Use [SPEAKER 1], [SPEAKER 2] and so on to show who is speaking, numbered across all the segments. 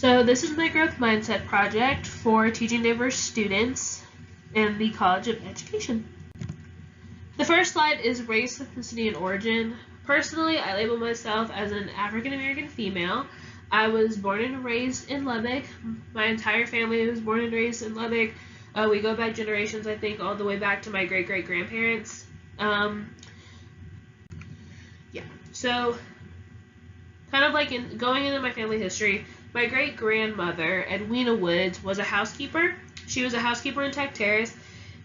[SPEAKER 1] So this is my growth mindset project for teaching diverse students in the College of Education. The first slide is race, ethnicity, and origin. Personally, I label myself as an African American female. I was born and raised in Lubbock. My entire family was born and raised in Lubbock. We go back generations, I think, all the way back to my great-great-grandparents. So kind of like going into my family history, my great-grandmother, Edwina Woods, was a housekeeper. She was a housekeeper in Tech Terrace.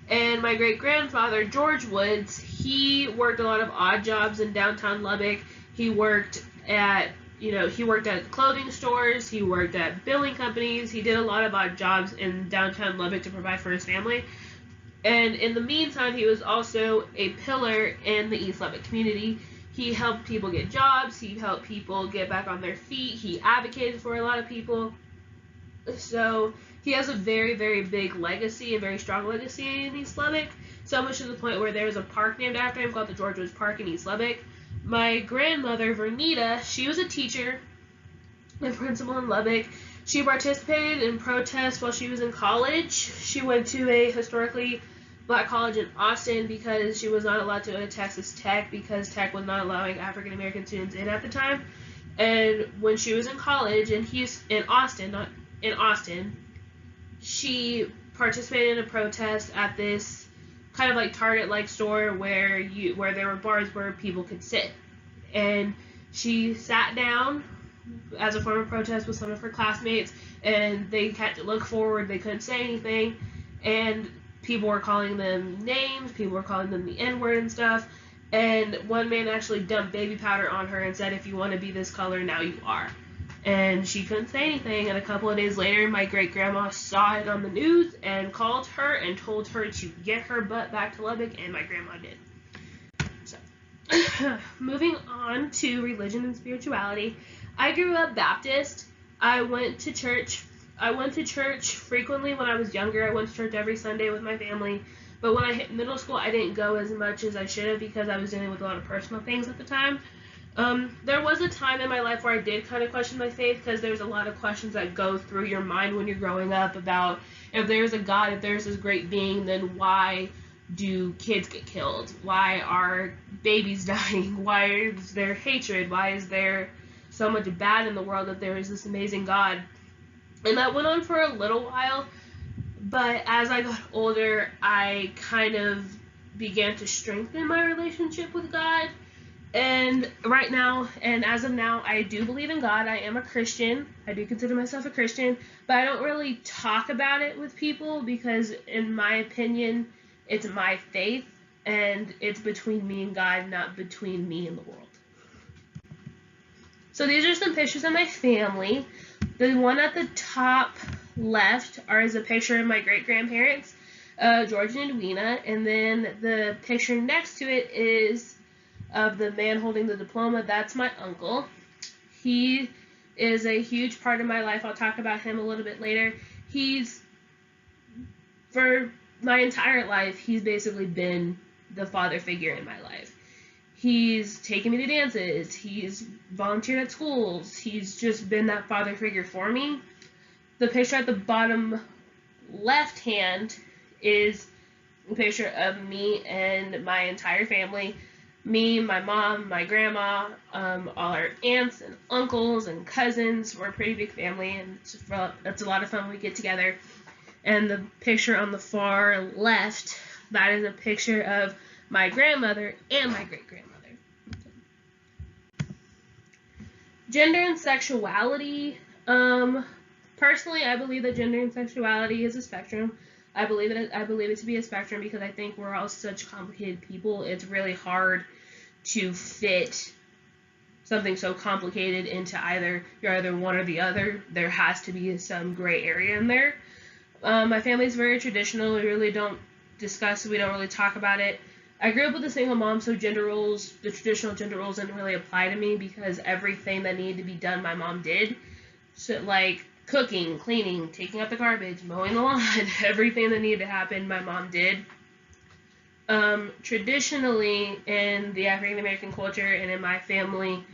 [SPEAKER 1] And my great-grandfather, George Woods, he worked a lot of odd jobs in downtown Lubbock. He worked at clothing stores. He worked at billing companies. He did a lot of odd jobs in downtown Lubbock to provide for his family. And in the meantime, he was also a pillar in the East Lubbock community. He helped people get jobs. He helped people get back on their feet. He advocated for a lot of people. So he has a very, very big legacy, a very strong legacy in East Lubbock, so much to the point where there's a park named after him called the George Woods Park in East Lubbock. My grandmother, Vernita, she was a teacher and principal in Lubbock. She participated in protests while she was in college. She went to a historically black college in Austin because she was not allowed to go to Texas Tech because Tech was not allowing African American students in at the time. And when she was in college in Austin, she participated in a protest at this kind of like Target-like store where there were bars where people could sit. And she sat down as a form of protest with some of her classmates, and they had to look forward. They couldn't say anything, and people were calling them names. People were calling them the N-word and stuff. And one man actually dumped baby powder on her and said, "If you want to be this color, now you are." And she couldn't say anything, and a couple of days later, my great-grandma saw it on the news and called her and told her to get her butt back to Lubbock, and my grandma did. So, moving on to religion and spirituality. I grew up Baptist. I went to church frequently when I was younger. I went to church every Sunday with my family. But when I hit middle school, I didn't go as much as I should have because I was dealing with a lot of personal things at the time. There was a time in my life where I did kind of question my faith because there's a lot of questions that go through your mind when you're growing up about if there's a God, if there's this great being, then why do kids get killed? Why are babies dying? Why is there hatred? Why is there so much bad in the world that there is this amazing God? And that went on for a little while, but as I got older, I kind of began to strengthen my relationship with God. And right now, and as of now, I do believe in God. I am a Christian. I do consider myself a Christian, but I don't really talk about it with people because, in my opinion, it's my faith, and it's between me and God, not between me and the world. So these are some pictures of my family. The one at the top left is a picture of my great-grandparents, George and Edwina, and then the picture next to it is of the man holding the diploma. That's my uncle. He is a huge part of my life. I'll talk about him a little bit later. For my entire life, he's basically been the father figure in my life. He's taken me to dances. He's volunteered at schools. He's just been that father figure for me. The picture at the bottom left hand is a picture of me and my entire family. Me, my mom, my grandma, all our aunts and uncles and cousins. We're a pretty big family, and it's a lot of fun when we get together. And the picture on the far left, that is a picture of my grandmother and my great-grandmother. Gender and sexuality. Personally, I believe that gender and sexuality is a spectrum. I believe it to be a spectrum because I think we're all such complicated people. It's really hard to fit something so complicated into you're either one or the other. There has to be some gray area in there. My family's very traditional. We really don't discuss it. We don't really talk about it. I grew up with a single mom, so the traditional gender roles didn't really apply to me because everything that needed to be done, my mom did. So, like cooking, cleaning, taking out the garbage, mowing the lawn, everything that needed to happen, my mom did. Traditionally, in the African American culture and in my family,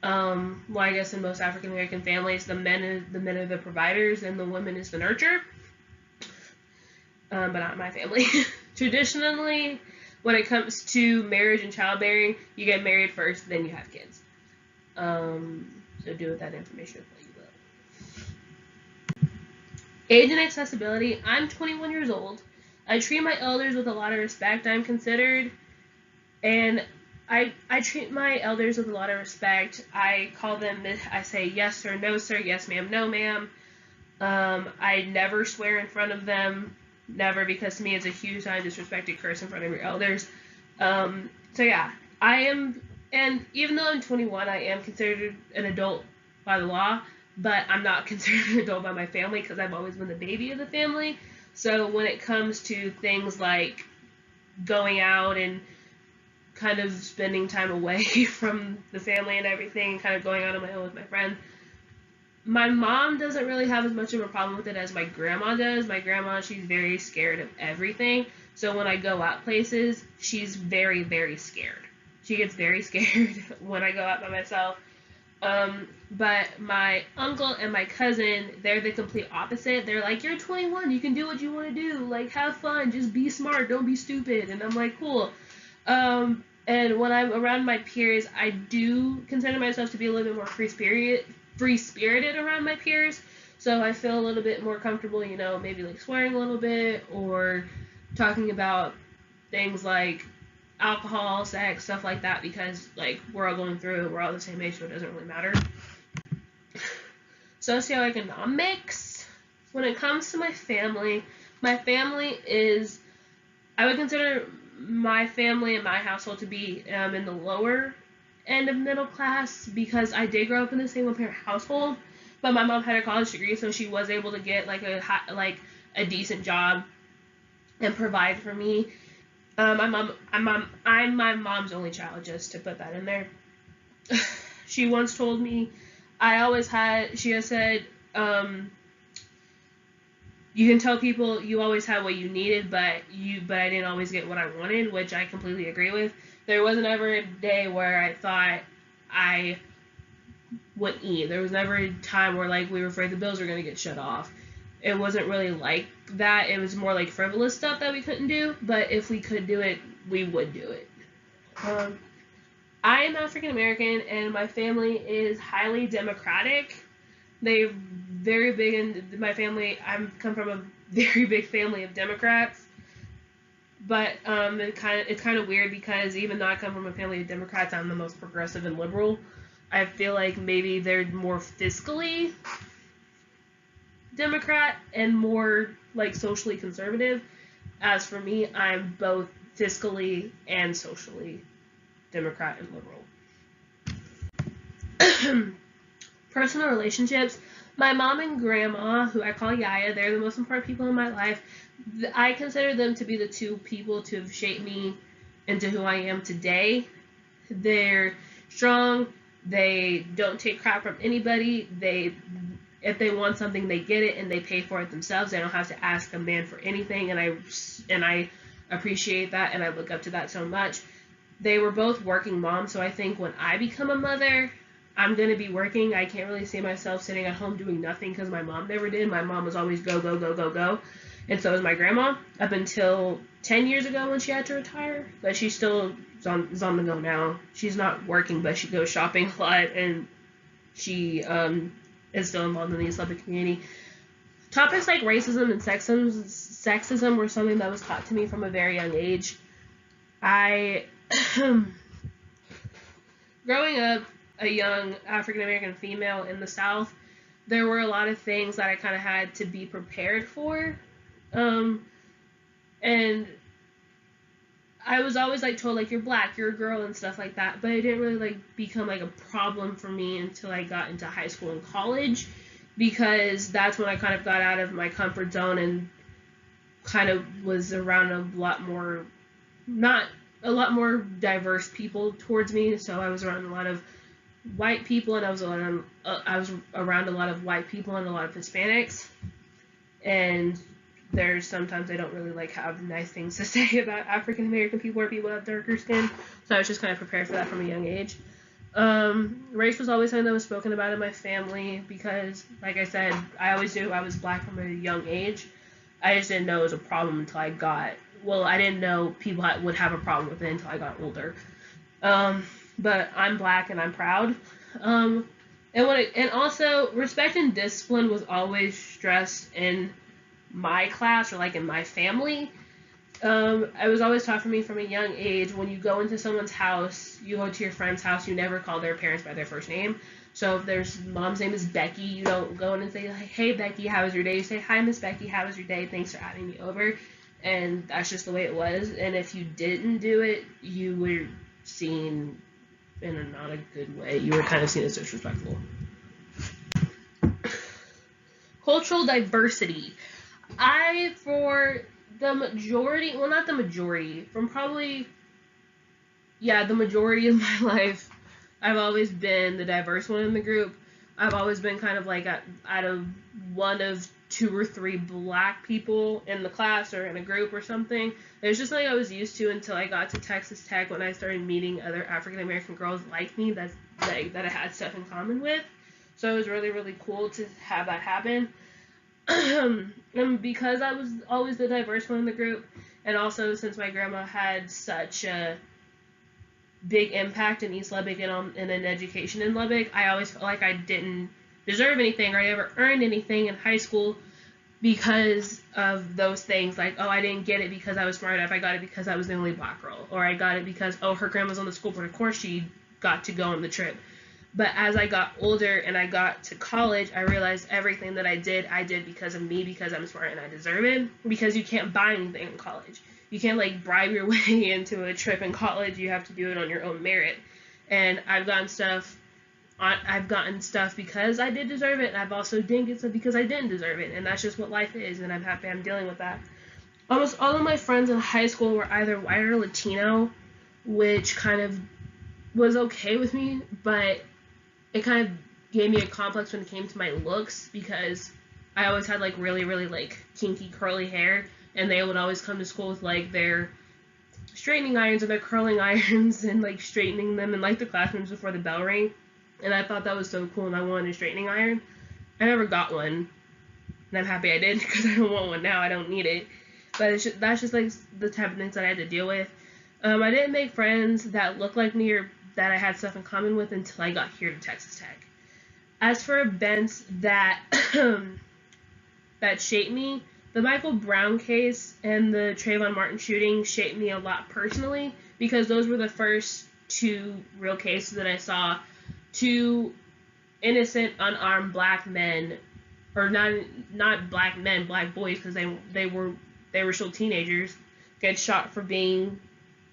[SPEAKER 1] Well, I guess in most African American families, the men are the providers and the woman is the nurturer. But not in my family. Traditionally, when it comes to marriage and childbearing, you get married first, then you have kids. So do with that information what you will. Age and accessibility. I'm 21 years old. I treat my elders with a lot of respect. I'm considered, and I treat my elders with a lot of respect. I call them, I say yes sir, no sir, yes ma'am, no ma'am. I never swear in front of them. Never, because to me it's a huge sign of disrespect to curse in front of your elders. So yeah, I am, and even though I'm 21, I am considered an adult by the law, but I'm not considered an adult by my family because I've always been the baby of the family. So when it comes to things like going out and kind of spending time away from the family and everything, and kind of going out on my own with my friends, my mom doesn't really have as much of a problem with it as my grandma does. My grandma, she's very scared of everything. So when I go out places, she's very, very scared. She gets very scared when I go out by myself. But my uncle and my cousin, they're the complete opposite. They're like, you're 21, you can do what you want to do. Like, have fun, just be smart, don't be stupid. And I'm like, cool. And when I'm around my peers, I do consider myself to be a little bit more free-spirited around my peers. So I feel a little bit more comfortable, maybe like swearing a little bit or talking about things like alcohol, sex, stuff like that, because like we're all going through it, we're all the same age, so it doesn't really matter. Socioeconomics. When it comes to my family is, I would consider my family and my household to be in the lower end of middle class, because I did grow up in a single parent household, but my mom had a college degree, so she was able to get like a decent job and provide for me. I'm my mom's only child, just to put that in there. She once told me, she has said, you can tell people you always had what you needed, but I didn't always get what I wanted, which I completely agree with. There wasn't ever a day where I thought I wouldn't eat. There was never a time where like we were afraid the bills were gonna get shut off. It wasn't really like that. It was more like frivolous stuff that we couldn't do, but if we could do it, we would do it. I am African American, and my family is highly democratic. They're very big in my family. I come from a very big family of Democrats, but it's kind of weird because even though I come from a family of Democrats, I'm the most progressive and liberal. I feel like maybe they're more fiscally Democrat and more like socially conservative. As for me, I'm both fiscally and socially Democrat and liberal. Personal relationships. My mom and grandma, who I call Yaya, they're the most important people in my life. I consider them to be the two people to have shaped me into who I am today. They're strong. They don't take crap from anybody. If they want something, they get it and they pay for it themselves. They don't have to ask a man for anything, and I appreciate that, and I look up to that so much. They were both working moms, so I think when I become a mother, I'm going to be working. I can't really see myself sitting at home doing nothing because my mom never did. My mom was always go, go, go, go, go. And so was my grandma up until 10 years ago when she had to retire. But she still is on the go now. She's not working, but she goes shopping a lot, and she is still involved in the Islamic community. Topics like racism and sexism were something that was taught to me from a very young age. Growing up a young African American female in the South, there were a lot of things that I kind of had to be prepared for, and I was always like told like you're black, you're a girl and stuff like that, but it didn't really like become like a problem for me until I got into high school and college, because that's when I kind of got out of my comfort zone and kind of was around a lot more diverse people towards me. So I was around a lot of white people, and I was around a lot of white people and a lot of Hispanics, and there's sometimes I don't really like have nice things to say about African American people or people with darker skin, so I was just kind of prepared for that from a young age. Race was always something that was spoken about in my family because, like I said, I always knew I was black from a young age. I just didn't know it was a problem until I didn't know people would have a problem with it until I got older. But I'm black and I'm proud. And also respect and discipline was always stressed in my class or like in my family. I was always taught for me from a young age, when you go into someone's house, you go to your friend's house, you never call their parents by their first name. So if their mom's name is Becky, you don't go in and say, like, hey, Becky, how was your day? You say, hi, Miss Becky, how was your day? Thanks for having me over. And that's just the way it was. And if you didn't do it, you were seen in not a good way. You were kind of seen as disrespectful. Cultural diversity. For the majority, well, not the majority, from probably, the majority of my life, I've always been the diverse one in the group. I've always been kind of like out of one of 2 or 3 black people in the class or in a group or something. It was just something I was used to until I got to Texas Tech, when I started meeting other African American girls like me that I had stuff in common with. So it was really, really cool to have that happen. And because I was always the diverse one in the group, and also since my grandma had such a big impact in East Lubbock and in education in Lubbock, I always felt like I didn't deserve anything or I never earned anything in high school because of those things. Like, oh, I didn't get it because I was smart enough. I got it because I was the only black girl. Or I got it because, oh, her grandma's on the school board. Of course she got to go on the trip. But as I got older and I got to college, I realized everything that I did because of me, because I'm smart and I deserve it. Because you can't buy anything in college. You can't, like, bribe your way into a trip in college. You have to do it on your own merit. And I've gotten stuff because I did deserve it, and I've also didn't get stuff because I didn't deserve it. And that's just what life is, and I'm happy I'm dealing with that. Almost all of my friends in high school were either white or Latino, which kind of was okay with me, but it kind of gave me a complex when it came to my looks, because I always had, like, really, really, like, kinky curly hair, and they would always come to school with, like, their straightening irons or their curling irons and, like, straightening them in, like, the classrooms before the bell rang. And I thought that was so cool, and I wanted a straightening iron. I never got one, and I'm happy I did, because I don't want one now. I don't need it. But that's just, like, the type of things that I had to deal with. I didn't make friends that looked like me or that I had stuff in common with until I got here to Texas Tech. As for events that that shaped me, the Michael Brown case and the Trayvon Martin shooting shaped me a lot personally, because those were the first 2 real cases that I saw. 2 innocent, unarmed black men, or not black men, black boys, because they were still teenagers, get shot for being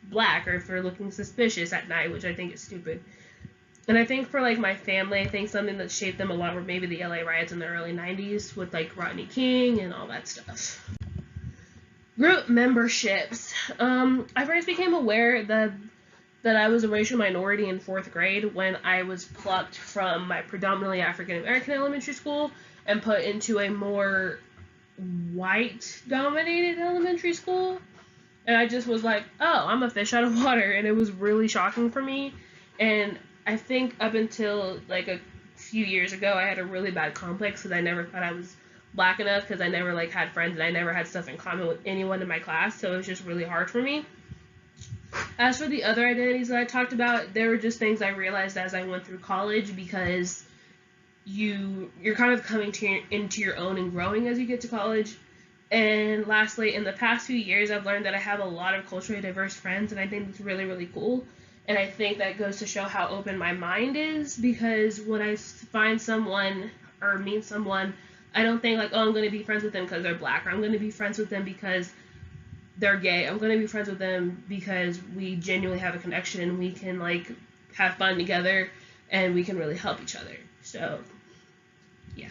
[SPEAKER 1] black or for looking suspicious at night, which I think is stupid. And I think for, like, my family, I think something that shaped them a lot were maybe the LA riots in the early 90s with, like, Rodney King and all that stuff. Group memberships. I first became aware that I was a racial minority in 4th grade when I was plucked from my predominantly African American elementary school and put into a more white-dominated elementary school. And I just was like, oh, I'm a fish out of water. And it was really shocking for me. And I think up until, like, a few years ago, I had a really bad complex because I never thought I was black enough, because I never, like, had friends and I never had stuff in common with anyone in my class. So it was just really hard for me. As for the other identities that I talked about, they were just things I realized as I went through college, because you're kind of coming into your own and growing as you get to college. And lastly, in the past few years, I've learned that I have a lot of culturally diverse friends, and I think it's really, really cool. And I think that goes to show how open my mind is, because when I find someone or meet someone, I don't think, like, oh, I'm going to be friends with them because they're black, or I'm going to be friends with them because they're gay. I'm going to be friends with them because we genuinely have a connection and we can, like, have fun together and we can really help each other. So, yeah.